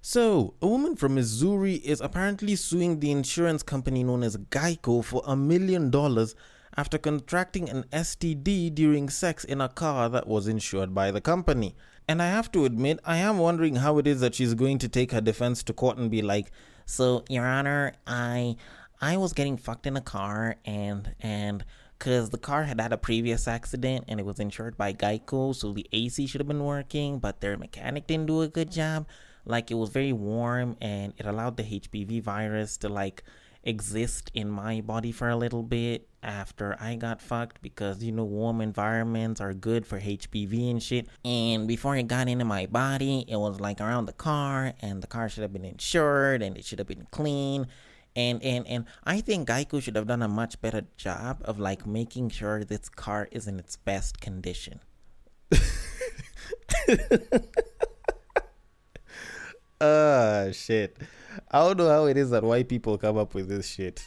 So, a woman from Missouri is apparently suing the insurance company known as Geico for $1 million after contracting an STD during sex in a car that was insured by the company. And I have to admit, I am wondering how it is that she's going to take her defense to court and be like, "So, Your Honor, I was getting fucked in a car and because the car had had a previous accident and it was insured by Geico, so the AC should have been working, but their mechanic didn't do a good job. Like, it was very warm and it allowed the HPV virus to exist in my body for a little bit after I got fucked because, warm environments are good for HPV and shit. And before it got into my body, it was around the car, and the car should have been insured and it should have been clean. And I think Geico should have done a much better job of making sure this car is in its best condition." Shit. I don't know how it is that white people come up with this shit.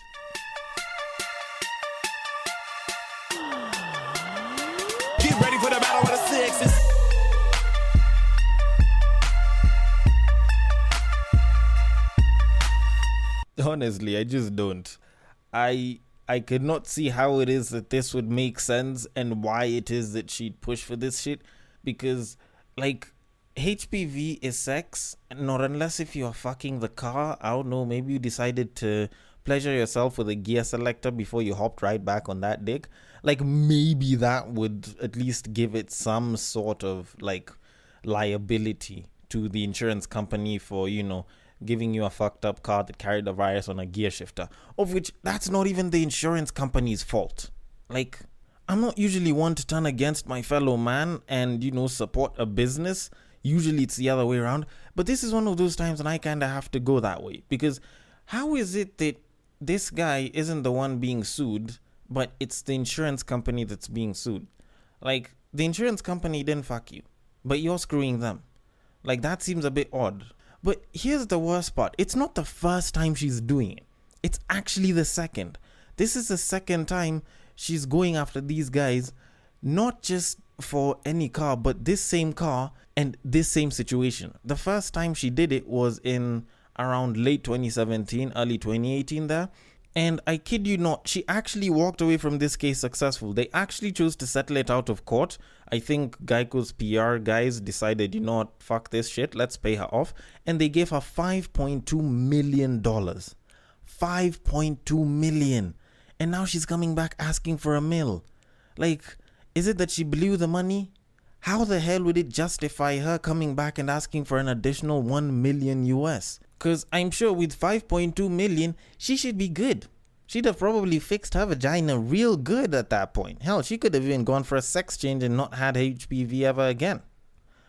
Get ready for the battle of the sexes. Honestly, I just don't. I cannot see how it is that this would make sense and why it is that she'd push for this shit, because HPV is sex, not unless if you are fucking the car. I don't know, maybe you decided to pleasure yourself with a gear selector before you hopped right back on that dick. Maybe that would at least give it some sort of liability to the insurance company for, giving you a fucked up car that carried a virus on a gear shifter, of which that's not even the insurance company's fault. I'm not usually one to turn against my fellow man and, support a business. Usually it's the other way around. But this is one of those times when I kind of have to go that way. Because how is it that this guy isn't the one being sued, but it's the insurance company that's being sued? The insurance company didn't fuck you, but you're screwing them. That seems a bit odd. But here's the worst part. It's not the first time she's doing it. It's actually the second. This is the second time she's going after these guys, not just for any car, but this same car and this same situation. The first time she did it was in around late 2017, early 2018 there. And I kid you not, she actually walked away from this case successful. They actually chose to settle it out of court. I think Geico's PR guys decided, fuck this shit, let's pay her off. And they gave her $5.2 million. $5.2 million. And now she's coming back asking for $1 million. Is it that she blew the money? How the hell would it justify her coming back and asking for an additional $1 million US? Because I'm sure with $5.2 million, she should be good. She'd have probably fixed her vagina real good at that point. Hell, she could have even gone for a sex change and not had HPV ever again.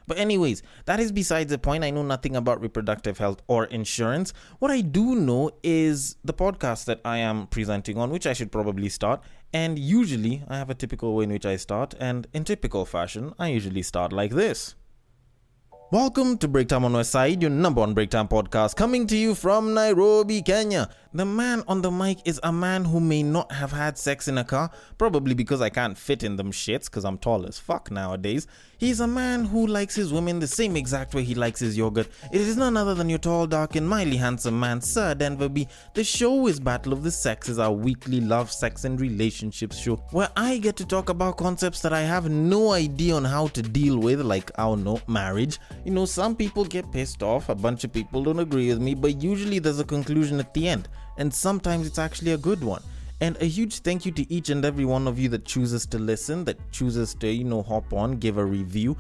But anyways, that is besides the point. I know nothing about reproductive health or insurance. What I do know is the podcast that I am presenting on, which I should probably start. And usually, I have a typical way in which I start. And in typical fashion, I usually start like this. Welcome to Breaktime on West Side, your number one breaktime podcast, coming to you from Nairobi, Kenya. The man on the mic is a man who may not have had sex in a car, probably because I can't fit in them shits, because I'm tall as fuck nowadays. He's a man who likes his women the same exact way he likes his yogurt. It is none other than your tall, dark, and mildly handsome man, Sir Denver B. The show is Battle of the Sexes, our weekly love, sex, and relationships show, where I get to talk about concepts that I have no idea on how to deal with, like, I don't know, marriage. Some people get pissed off, a bunch of people don't agree with me, but usually there's a conclusion at the end, and sometimes it's actually a good one. And a huge thank you to each and every one of you that chooses to listen, that chooses to, hop on, give a review,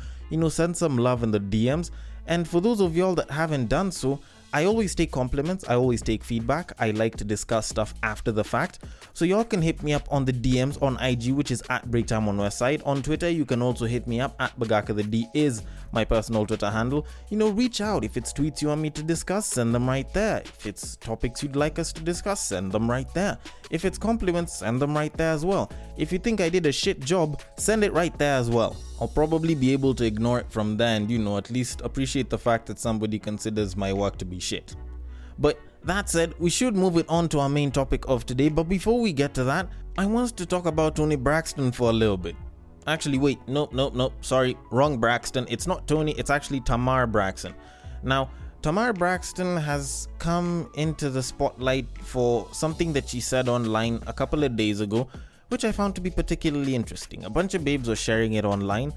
send some love in the DMs. And for those of y'all that haven't done so, I always take compliments, I always take feedback, I like to discuss stuff after the fact. So y'all can hit me up on the DMs on IG, which is at Breaktime on Westside. On Twitter, you can also hit me up at Bagaka the D is my personal Twitter handle. Reach out. If it's tweets you want me to discuss, send them right there. If it's topics you'd like us to discuss, send them right there. If it's compliments, send them right there as well. If you think I did a shit job, send it right there as well. I'll probably be able to ignore it from there and, at least appreciate the fact that somebody considers my work to be shit. But that said, we should move it on to our main topic of today. But before we get to that, I want us to talk about Toni Braxton for a little bit. Actually, wait, no, sorry, wrong Braxton. It's not Toni, it's actually Tamar Braxton. Now, Tamar Braxton has come into the spotlight for something that she said online a couple of days ago, which I found to be particularly interesting. A bunch of babes were sharing it online,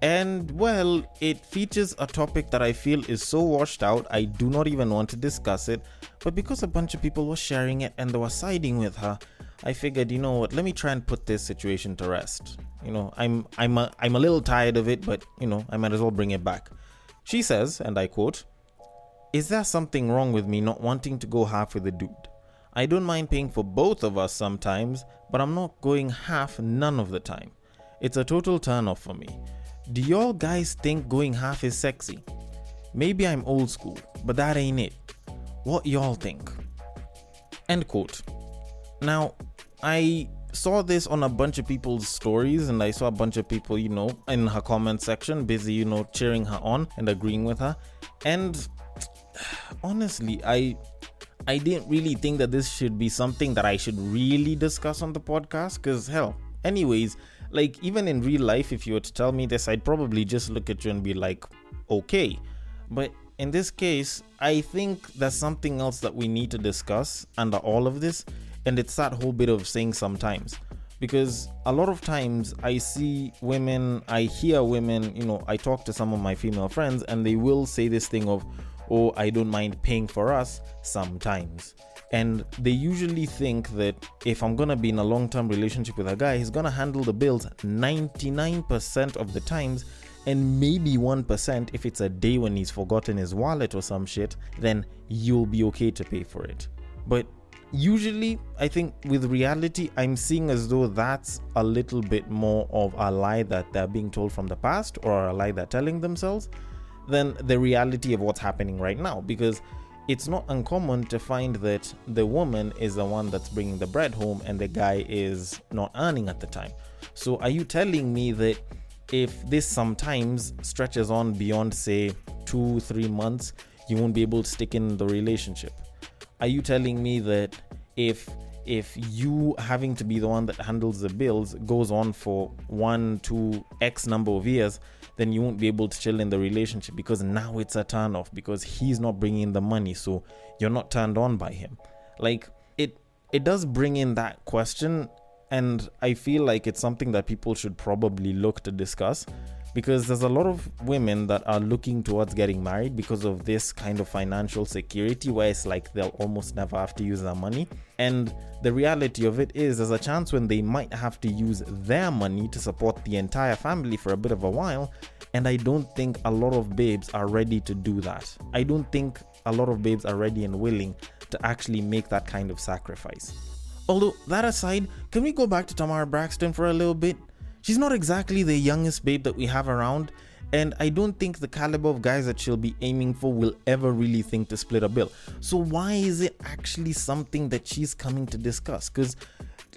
and well, it features a topic that I feel is so washed out, I do not even want to discuss it. But because a bunch of people were sharing it and they were siding with her, I figured, you know what, let me try and put this situation to rest. You know, I'm a little tired of it, but you know, I might as well bring it back. She says, and I quote, "Is there something wrong with me not wanting to go half with a dude? I don't mind paying for both of us sometimes, but I'm not going half none of the time. It's a total turn off for me. Do y'all guys think going half is sexy? Maybe I'm old school, but that ain't it. What y'all think?" End quote. Now, I saw this on a bunch of people's stories, and I saw a bunch of people, you know, in her comment section, busy, you know, cheering her on and agreeing with her. And honestly, I didn't really think that this should be something that I should really discuss on the podcast, because hell, anyways, like even in real life, if you were to tell me this, I'd probably just look at you and be like, okay. But in this case, I think there's something else that we need to discuss under all of this, and it's that whole bit of saying sometimes. Because a lot of times I see women, I hear women, you know, I talk to some of my female friends and they will say this thing of, "Oh, I don't mind paying for us sometimes." And they usually think that if I'm gonna be in a long-term relationship with a guy, he's gonna handle the bills 99% of the times, and maybe 1% if it's a day when he's forgotten his wallet or some shit, then you'll be okay to pay for it. But usually, I think with reality, I'm seeing as though that's a little bit more of a lie that they're being told from the past, or a lie they're telling themselves, than the reality of what's happening right now. Because it's not uncommon to find that the woman is the one that's bringing the bread home and the guy is not earning at the time. So are you telling me that if this sometimes stretches on beyond, say, 2-3 months, you won't be able to stick in the relationship? Are you telling me that if you having to be the one that handles the bills goes on for 1-2x number of years, then you won't be able to chill in the relationship because now it's a turn off because he's not bringing in the money, so you're not turned on by him? Like, it does bring in that question, and I feel like it's something that people should probably look to discuss, because there's a lot of women that are looking towards getting married because of this kind of financial security where it's like they'll almost never have to use their money. And the reality of it is there's a chance when they might have to use their money to support the entire family for a bit of a while. And I don't think a lot of babes are ready to do that. I don't think a lot of babes are ready and willing to actually make that kind of sacrifice. Although, that aside, can we go back to Tamar Braxton for a little bit? She's not exactly the youngest babe that we have around, and I don't think the caliber of guys that she'll be aiming for will ever really think to split a bill. So why is it actually something that she's coming to discuss? Because,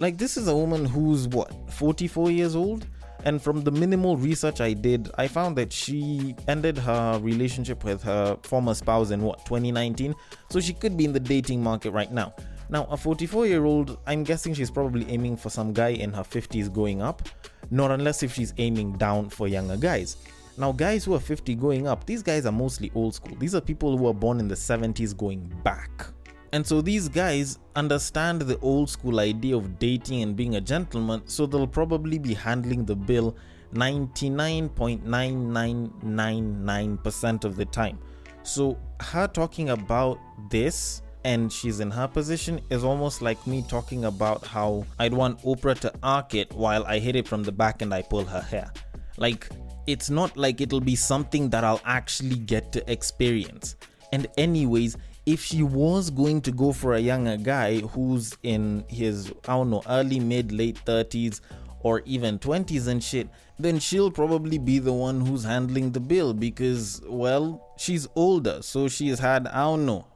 like, this is a woman who's, 44 years old? And from the minimal research I did, I found that she ended her relationship with her former spouse in 2019? So she could be in the dating market right now. Now, a 44-year-old, I'm guessing she's probably aiming for some guy in her 50s going up. Not unless if she's aiming down for younger guys. Now, guys who are 50 going up, these guys are mostly old school. These are people who were born in the 70s going back. And so these guys understand the old school idea of dating and being a gentleman, so they'll probably be handling the bill 99.9999% of the time. So her talking about this, and she's in her position, is almost like me talking about how I'd want Oprah to arc it while I hit it from the back and I pull her hair. Like, it's not like it'll be something that I'll actually get to experience. And anyways, if she was going to go for a younger guy who's in his, early, mid, late 30s or even 20s and shit, then she'll probably be the one who's handling the bill because, well, she's older. So she's had,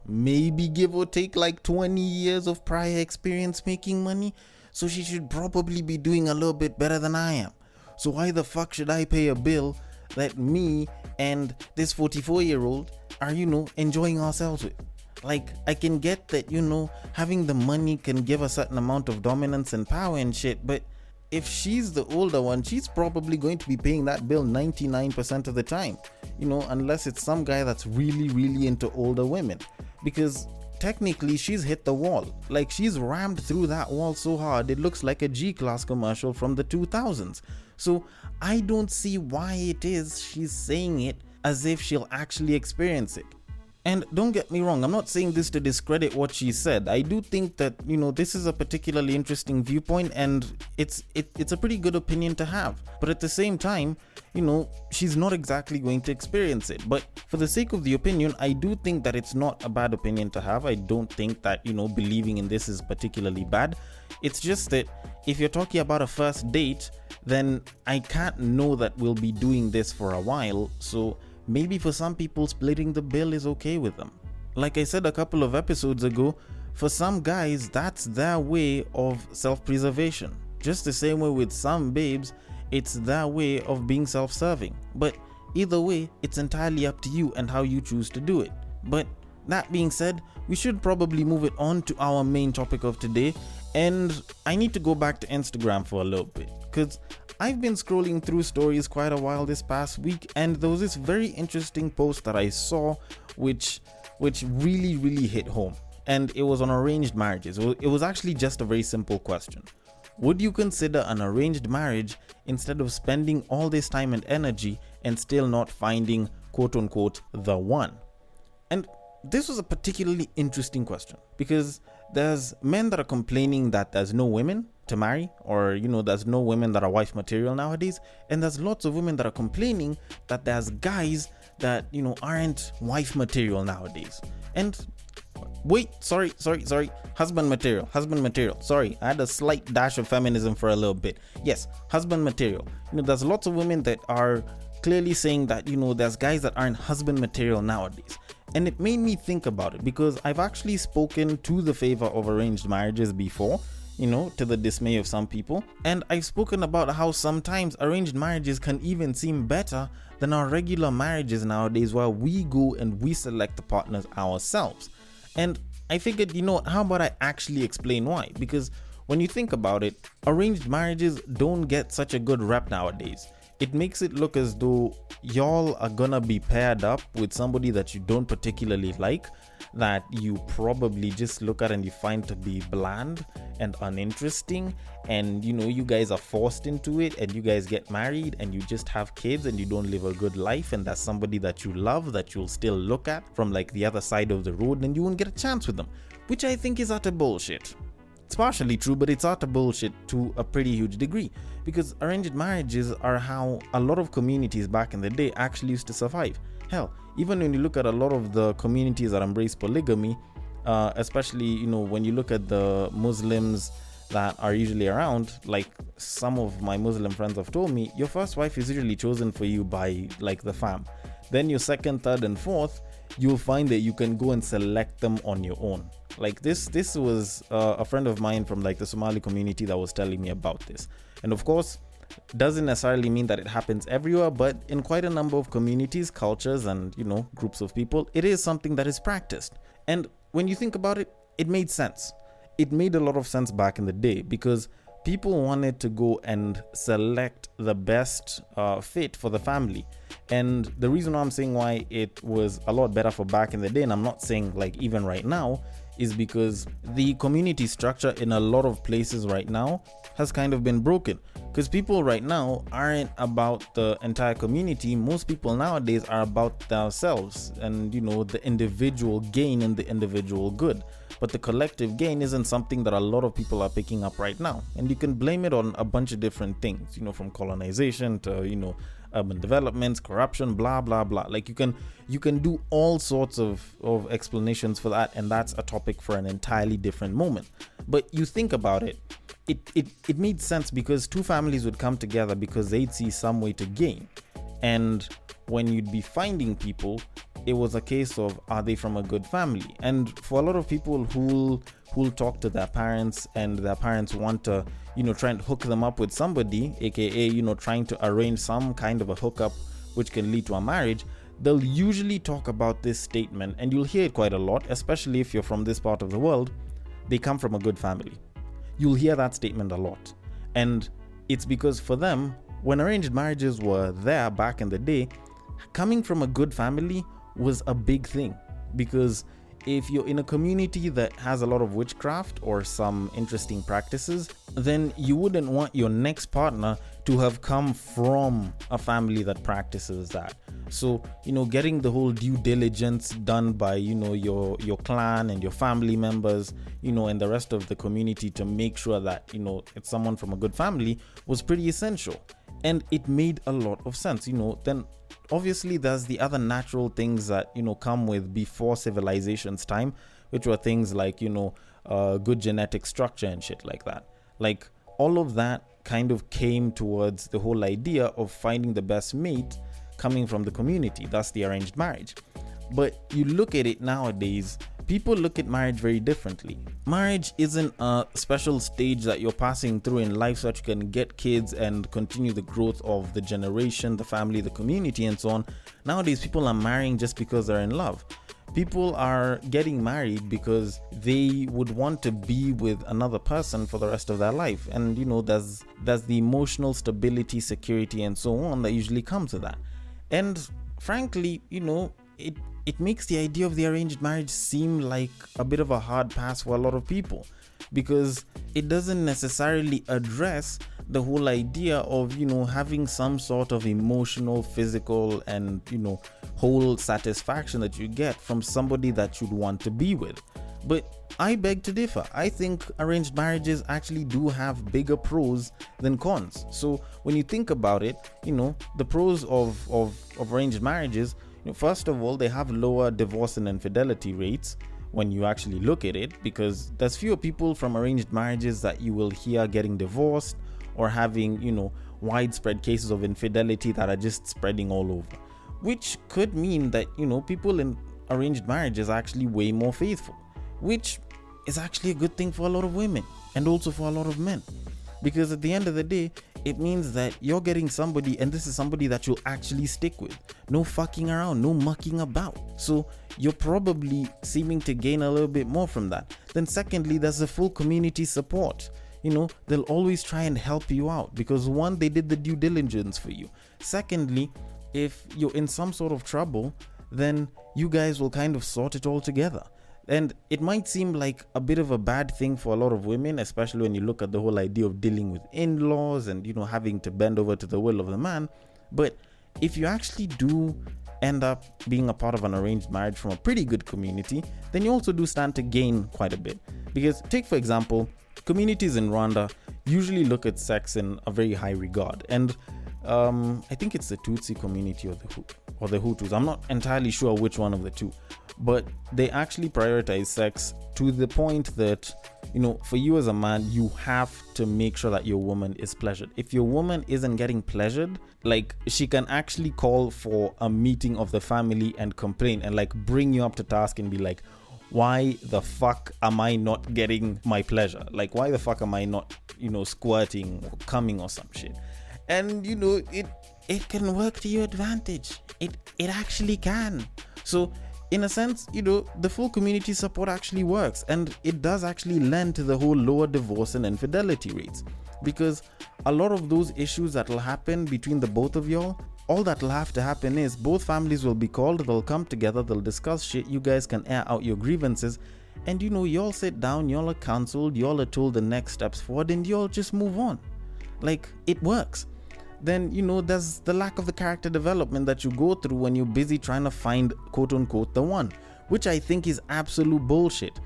maybe give or take like 20 years of prior experience making money. So she should probably be doing a little bit better than I am. So why the fuck should I pay a bill that me and this 44-year-old are, enjoying ourselves with? Like, I can get that, having the money can give a certain amount of dominance and power and shit, but if she's the older one, she's probably going to be paying that bill 99% of the time, unless it's some guy that's really, really into older women. Because technically she's hit the wall. Like, she's rammed through that wall so hard it looks like a G-Class commercial from the 2000s. So I don't see why it is she's saying it as if she'll actually experience it. And don't get me wrong, I'm not saying this to discredit what she said. I do think that, this is a particularly interesting viewpoint, and it's a pretty good opinion to have. But at the same time, she's not exactly going to experience it. But for the sake of the opinion, I do think that it's not a bad opinion to have. I don't think that, believing in this is particularly bad. It's just that if you're talking about a first date, then I can't know that we'll be doing this for a while. So maybe for some people, splitting the bill is okay with them. Like I said a couple of episodes ago, for some guys, that's their way of self-preservation. Just the same way with some babes, it's their way of being self-serving. But either way, it's entirely up to you and how you choose to do it. But that being said, we should probably move it on to our main topic of today. And I need to go back to Instagram for a little bit, because I've been scrolling through stories quite a while this past week, and there was this very interesting post that I saw which really, really hit home. And it was on arranged marriages. It was actually just a very simple question. Would you consider an arranged marriage instead of spending all this time and energy and still not finding, quote unquote, the one? And this was a particularly interesting question, because there's men that are complaining that there's no women to marry, or there's no women that are wife material nowadays, and there's lots of women that are complaining that there's guys that aren't wife material nowadays. And wait, sorry, husband material. Sorry, I had a slight dash of feminism for a little bit. Yes, husband material. There's lots of women that are clearly saying that there's guys that aren't husband material nowadays. And it made me think about it, because I've actually spoken to the favor of arranged marriages before, to the dismay of some people. And I've spoken about how sometimes arranged marriages can even seem better than our regular marriages nowadays, where we go and we select the partners ourselves. And I figured, how about I actually explain why? Because when you think about it, arranged marriages don't get such a good rep nowadays. It makes it look as though y'all are gonna be paired up with somebody that you don't particularly like, that you probably just look at and you find to be bland and uninteresting, and you guys are forced into it, and you guys get married and you just have kids and you don't live a good life, and that's somebody that you love that you'll still look at from like the other side of the road, and you won't get a chance with them, which I think is utter bullshit. It's partially true, but it's utter bullshit to a pretty huge degree, because arranged marriages are how a lot of communities back in the day actually used to survive. Hell, even when you look at a lot of the communities that embrace polygamy, especially when you look at the Muslims that are usually around, like some of my Muslim friends have told me, your first wife is usually chosen for you by like the fam. Then your second, third, and fourth, you'll find that you can go and select them on your own. Like this was a friend of mine from like the Somali community that was telling me about this. And of course, doesn't necessarily mean that it happens everywhere, but in quite a number of communities, cultures, and groups of people, it is something that is practiced. And when you think about it, it made sense. It made a lot of sense back in the day, because people wanted to go and select the best fit for the family. And the reason I'm saying why it was a lot better for back in the day, and I'm not saying like even right now, is because the community structure in a lot of places right now has kind of been broken. Because people right now aren't about the entire community. Most people nowadays are about themselves and the individual gain and the individual good. But the collective gain isn't something that a lot of people are picking up right now. And you can blame it on a bunch of different things, from colonization to, urban developments, corruption, blah, blah, blah. Like you can do all sorts of explanations for that. And that's a topic for an entirely different moment. But you think about it, it made sense, because two families would come together because they'd see some way to gain. And when you'd be finding people, it was a case of, are they from a good family? And for a lot of people who'll talk to their parents, and their parents want to try and hook them up with somebody, aka trying to arrange some kind of a hookup which can lead to a marriage, they'll usually talk about this statement, and you'll hear it quite a lot, especially if you're from this part of the world. They come from a good family. You'll hear that statement a lot. And it's because for them, when arranged marriages were there back in the day, coming from a good family was a big thing. Because if you're in a community that has a lot of witchcraft or some interesting practices, then you wouldn't want your next partner to have come from a family that practices that. So, getting the whole due diligence done by, your clan and your family members, and the rest of the community to make sure that, it's someone from a good family was pretty essential. And it made a lot of sense, then obviously there's the other natural things that, come with before civilization's time, which were things like, good genetic structure and shit like that. Like all of that kind of came towards the whole idea of finding the best mate coming from the community. That's the arranged marriage. But you look at it nowadays, people look at marriage very differently. Marriage isn't a special stage that you're passing through in life so that you can get kids and continue the growth of the generation, the family, the community, and so on. Nowadays, people are marrying just because they're in love. People are getting married because they would want to be with another person for the rest of their life. And, there's the emotional stability, security, and so on that usually comes with that. And frankly, it makes the idea of the arranged marriage seem like a bit of a hard pass for a lot of people, because it doesn't necessarily address the whole idea of, having some sort of emotional, physical, and, whole satisfaction that you get from somebody that you'd want to be with. But I beg to differ. I think arranged marriages actually do have bigger pros than cons. So when you think about it, the pros of arranged marriages, first of all, they have lower divorce and infidelity rates when you actually look at it, because there's fewer people from arranged marriages that you will hear getting divorced or having, widespread cases of infidelity that are just spreading all over, which could mean that, people in arranged marriages are actually way more faithful, which is actually a good thing for a lot of women and also for a lot of men. Because at the end of the day, it means that you're getting somebody, and this is somebody that you'll actually stick with. No fucking around, no mucking about. So you're probably seeming to gain a little bit more from that. Then secondly, there's the full community support. They'll always try and help you out because one, they did the due diligence for you. Secondly, if you're in some sort of trouble, then you guys will kind of sort it all together. And it might seem like a bit of a bad thing for a lot of women, especially when you look at the whole idea of dealing with in-laws and, having to bend over to the will of the man. But if you actually do end up being a part of an arranged marriage from a pretty good community, then you also do stand to gain quite a bit. Because take, for example, communities in Rwanda usually look at sex in a very high regard. And I think it's the Tutsi community or the Hutus. I'm not entirely sure which one of the two. But they actually prioritize sex to the point that, for you as a man, you have to make sure that your woman is pleasured. If your woman isn't getting pleasured, like, she can actually call for a meeting of the family and complain and like bring you up to task and be like, why the fuck am I not getting my pleasure? Like, why the fuck am I not, squirting or coming or some shit? And, it can work to your advantage. It actually can. So, in a sense, the full community support actually works, and it does actually lend to the whole lower divorce and infidelity rates, because a lot of those issues that will happen between the both of y'all, all that will have to happen is both families will be called, they'll come together, they'll discuss shit, you guys can air out your grievances, and y'all sit down, y'all are counseled, y'all are told the next steps forward, and y'all just move on. Like, it works. Then, there's the lack of the character development that you go through when you're busy trying to find, quote unquote, the one, which I think is absolute bullshit.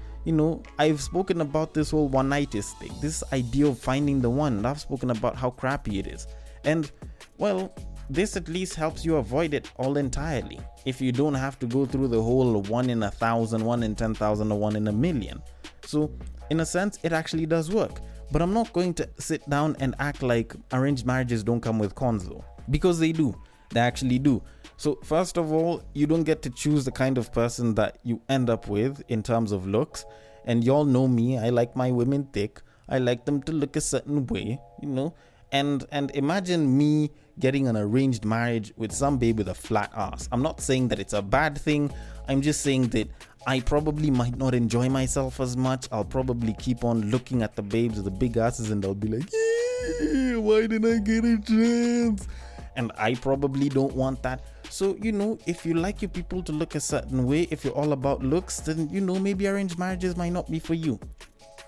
I've spoken about this whole one-nightish thing, this idea of finding the one, and I've spoken about how crappy it is. And, well, this at least helps you avoid it all entirely, if you don't have to go through the whole 1 in 1,000, 1 in 10,000, or 1 in a million. So, in a sense, it actually does work. But I'm not going to sit down and act like arranged marriages don't come with cons though, because they do. They actually do. So first of all, you don't get to choose the kind of person that you end up with in terms of looks. And y'all know me, I like my women thick. I like them to look a certain way, And imagine me getting an arranged marriage with some babe with a flat ass. I'm not saying that it's a bad thing. I'm just saying that I probably might not enjoy myself as much. I'll probably keep on looking at the babes with the big asses and I'll be like, why didn't I get a chance? And I probably don't want that. So, if you like your people to look a certain way, if you're all about looks, then, maybe arranged marriages might not be for you.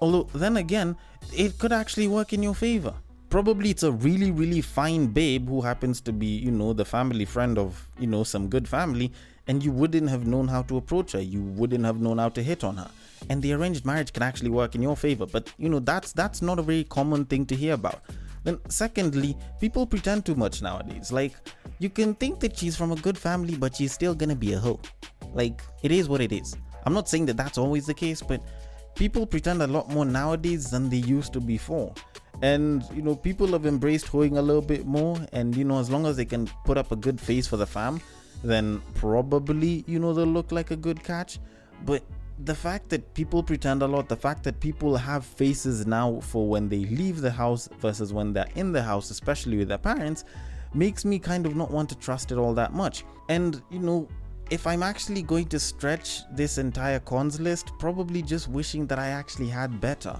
Although, then again, it could actually work in your favor. Probably it's a really, really fine babe who happens to be, the family friend of, some good family, and you wouldn't have known how to approach her. You wouldn't have known how to hit on her. And the arranged marriage can actually work in your favor. But, that's not a very common thing to hear about. Then secondly, people pretend too much nowadays. Like, you can think that she's from a good family, but she's still gonna be a hoe. Like, it is what it is. I'm not saying that that's always the case, but people pretend a lot more nowadays than they used to before. And, people have embraced hoeing a little bit more. And, as long as they can put up a good face for the fam, then probably, they'll look like a good catch. But the fact that people pretend a lot, the fact that people have faces now for when they leave the house versus when they're in the house, especially with their parents, makes me kind of not want to trust it all that much. And, if I'm actually going to stretch this entire cons list, probably just wishing that I actually had better.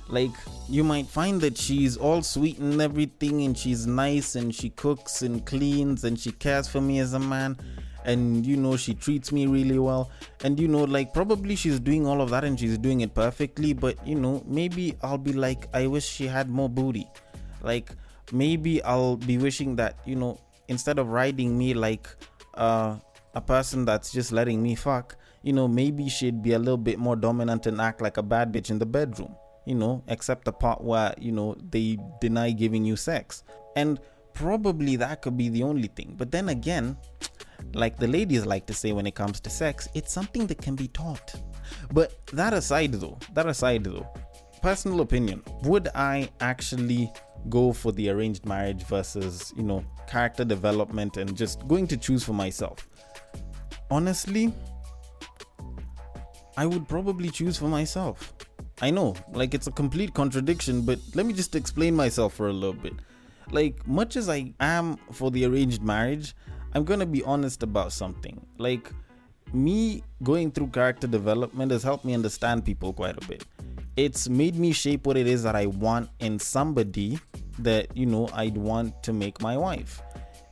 Like, you might find that she's all sweet and everything, and she's nice, and she cooks and cleans, and she cares for me as a man, and she treats me really well, and probably she's doing all of that and she's doing it perfectly, but maybe I'll be like, I wish she had more booty. Like, maybe I'll be wishing that instead of riding me like a person that's just letting me fuck, maybe she'd be a little bit more dominant and act like a bad bitch in the bedroom, except the part where they deny giving you sex. And probably that could be the only thing. But then again, like the ladies like to say when it comes to sex, it's something that can be taught. But that aside though, personal opinion, would I actually go for the arranged marriage versus, character development and just going to choose for myself? Honestly, I would probably choose for myself. I know, like, it's a complete contradiction, but let me just explain myself for a little bit. Like, much as I am for the arranged marriage, I'm gonna be honest about something. Like, me going through character development has helped me understand people quite a bit. It's made me shape what it is that I want in somebody that, I'd want to make my wife.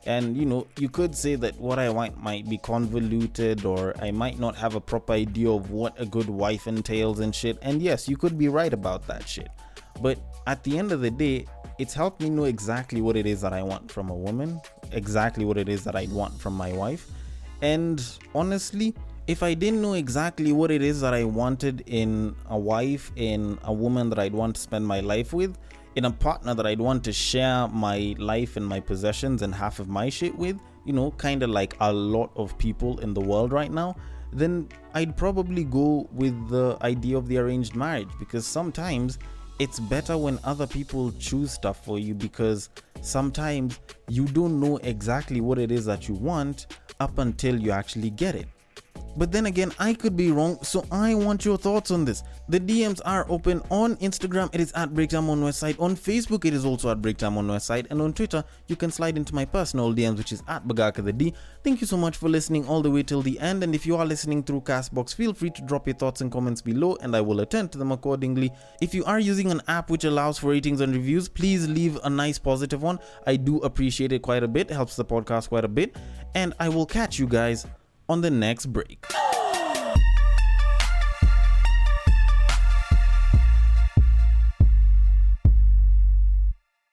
And, you could say that what I want might be convoluted, or I might not have a proper idea of what a good wife entails and shit. And yes, you could be right about that shit. But at the end of the day, it's helped me know exactly what it is that I want from a woman, exactly what it is that I'd want from my wife. And honestly, if I didn't know exactly what it is that I wanted in a wife, in a woman that I'd want to spend my life with, in a partner that I'd want to share my life and my possessions and half of my shit with, kind of like a lot of people in the world right now, then I'd probably go with the idea of the arranged marriage. Because sometimes it's better when other people choose stuff for you, because sometimes you don't know exactly what it is that you want up until you actually get it. But then again, I could be wrong, so I want your thoughts on this. The DMs are open. On Instagram, it is at Breaktime on Westside. On Facebook, it is also at Breaktime on Westside. And on Twitter, you can slide into my personal DMs, which is at Bagaka the D. Thank you so much for listening all the way till the end. And if you are listening through Castbox, feel free to drop your thoughts and comments below, and I will attend to them accordingly. If you are using an app which allows for ratings and reviews, please leave a nice positive one. I do appreciate it quite a bit. It helps the podcast quite a bit. And I will catch you guys on the next break.